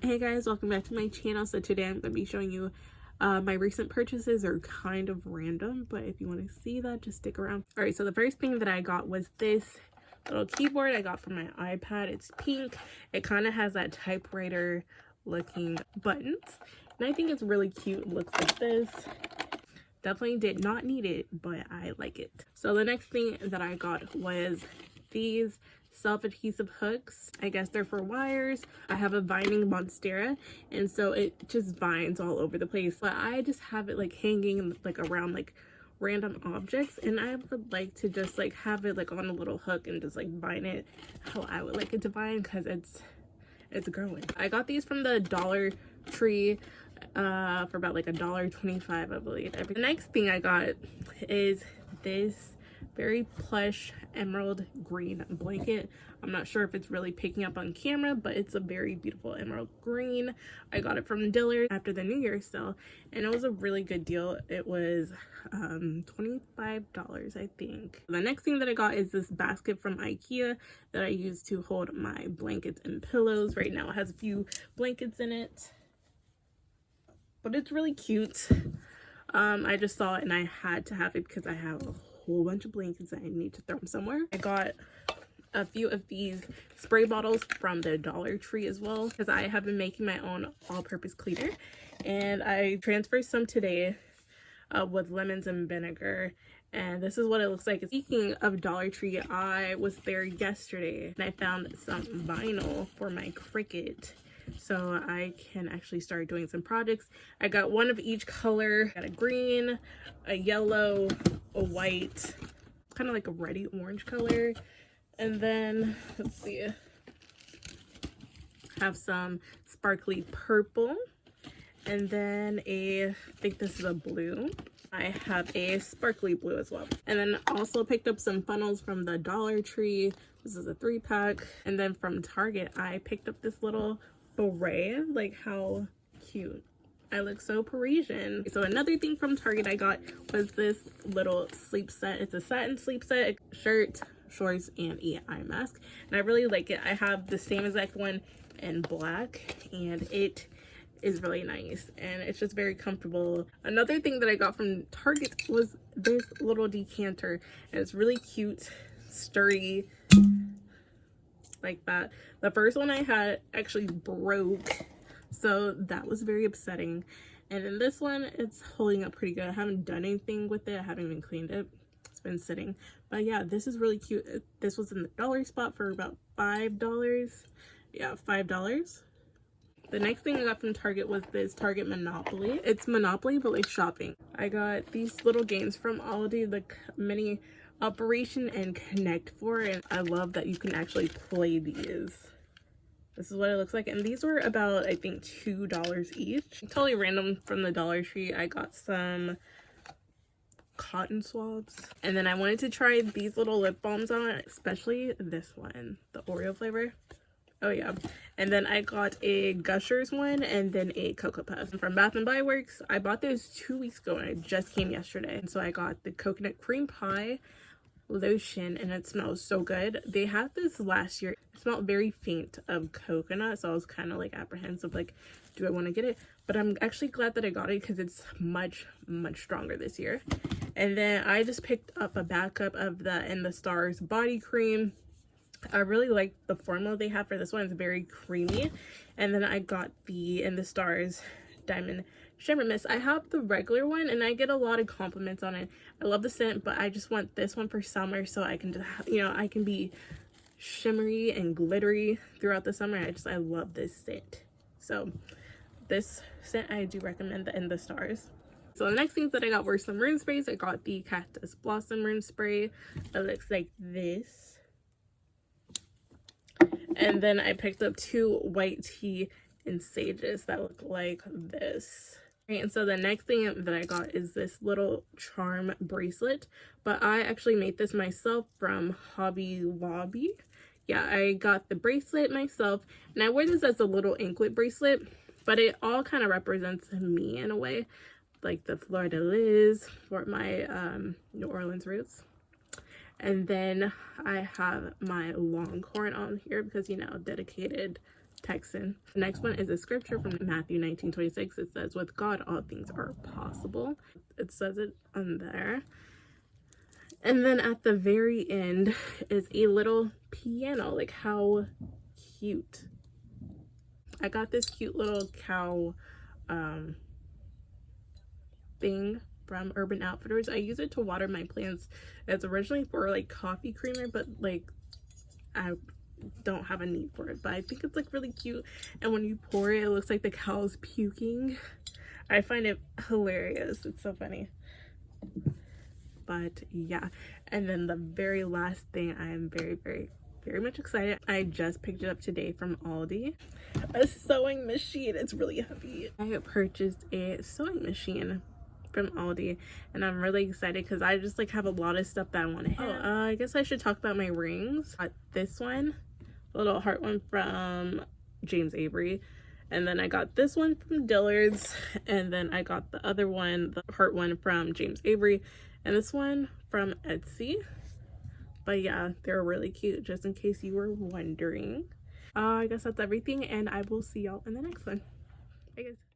Hey guys, welcome back to my channel. So today I'm going to be showing you my recent purchases. Are kind of random, but if you want to see that, just stick around. Alright, so the first thing that I got was this little keyboard I got for my iPad. It's pink. It kind of has that typewriter looking buttons, and I think it's really cute. It looks like this. Definitely did not need it, but I like it. So the next thing that I got was these self-adhesive hooks. I guess they're for wires. I have a vining monstera, and so it just vines all over the place, but I just have it like hanging like around like random objects, and I would like to just like have it like on a little hook and just like vine it how I would like it to vine, because it's growing. I got these from the Dollar Tree for about like $1.25, I believe. The next thing I got is this very plush emerald green blanket. I'm not sure if it's really picking up on camera, but it's a very beautiful emerald green. I got it from Dillard's after the New Year's sale, and it was a really good deal. It was $25, I think. The next thing that I got is this basket from IKEA that I use to hold my blankets and pillows. Right now it has a few blankets in it, but it's really cute. I just saw it and I had to have it because I have a whole bunch of blankets that I need to throw them somewhere. I got a few of these spray bottles from the Dollar Tree as well, because I have been making my own all-purpose cleaner, and I transferred some today with lemons and vinegar, and this is what it looks like. Speaking of Dollar Tree, I was there yesterday and I found some vinyl for my Cricut, so I can actually start doing some projects. I got one of each color. Got a green, a yellow, a white, kind of like a reddy orange color, and then let's see, have some sparkly purple, and then I think this is a blue. I have a sparkly blue as well, and then also picked up some funnels from the Dollar Tree. This is a 3-pack, and then from Target I picked up this little beret. Like, how cute. I look so Parisian. So another thing from Target I got was this little sleep set. It's a satin sleep set, shirt, shorts, and an eye mask, and I really like it. I have the same exact one in black, and it is really nice, and it's just very comfortable. Another thing that I got from Target was this little decanter, and it's really cute, sturdy, like that. The first one I had actually broke, so that was very upsetting, and in this one it's holding up pretty good. I haven't done anything with it. I haven't even cleaned it. It's been sitting, but yeah, this is really cute. This was in the dollar spot for about $5. Yeah, $5. The next thing I got from Target was this Target Monopoly. It's Monopoly, but like shopping. I got these little games from Aldi, the mini Operation and Connect 4, and I love that you can actually play these. This is what it looks like, and these were about, I think, $2 each. Totally random. From the Dollar Tree I got some cotton swabs, and then I wanted to try these little lip balms on, especially this one, the Oreo flavor. Oh yeah. And then I got a Gushers one, and then a Cocoa Puff from Bath and Body Works. I bought those 2 weeks ago and it just came yesterday, and so I got the coconut cream pie lotion, and it smells so good. They had this last year. It smelled very faint of coconut, so I was kind of like apprehensive, like, do I want to get it? But I'm actually glad that I got it because it's much stronger this year. And then I just picked up a backup of the In the Stars body cream. I really like the formula they have for this one. It's very creamy. And then I got the In the Stars Diamond Shimmer Mist. I have the regular one and I get a lot of compliments on it. I love the scent, but I just want this one for summer, so I can just, you know, I can be shimmery and glittery throughout the summer. I love this scent. So this scent, I do recommend the In the Stars. So the next things that I got were some room sprays. I got the Cactus Blossom room spray. It looks like this. And then I picked up 2 white tea and sages that look like this. Okay, and so the next thing that I got is this little charm bracelet, but I actually made this myself from Hobby Lobby. Yeah, I got the bracelet myself, and I wear this as a little anklet bracelet, but it all kind of represents me in a way, like the Fleur de Lis for my New Orleans roots. And then I have my Longhorn on here because, you know, dedicated Texan. The next one is a scripture from Matthew 19:26. It says, with God all things are possible. It says it on there. And then at the very end is a little piano. Like, how cute. I got this cute little cow thing from Urban Outfitters. I use it to water my plants. It's originally for like coffee creamer, but like I don't have a need for it, but I think it's like really cute. And when you pour it, it looks like the cow's puking. I find it hilarious. It's so funny. But yeah, and then the very last thing, I am very much excited. I just picked it up today from Aldi. A sewing machine. It's really heavy. I purchased a sewing machine from Aldi, and I'm really excited because I just like have a lot of stuff that I want to hit. I guess I should talk about my rings. I got this one, a little heart one from James Avery, and then I got this one from Dillard's, and then I got the other one, the heart one, from James Avery, and this one from Etsy. But yeah, they're really cute, just in case you were wondering. I guess that's everything, and I will see y'all in the next one. Bye guys.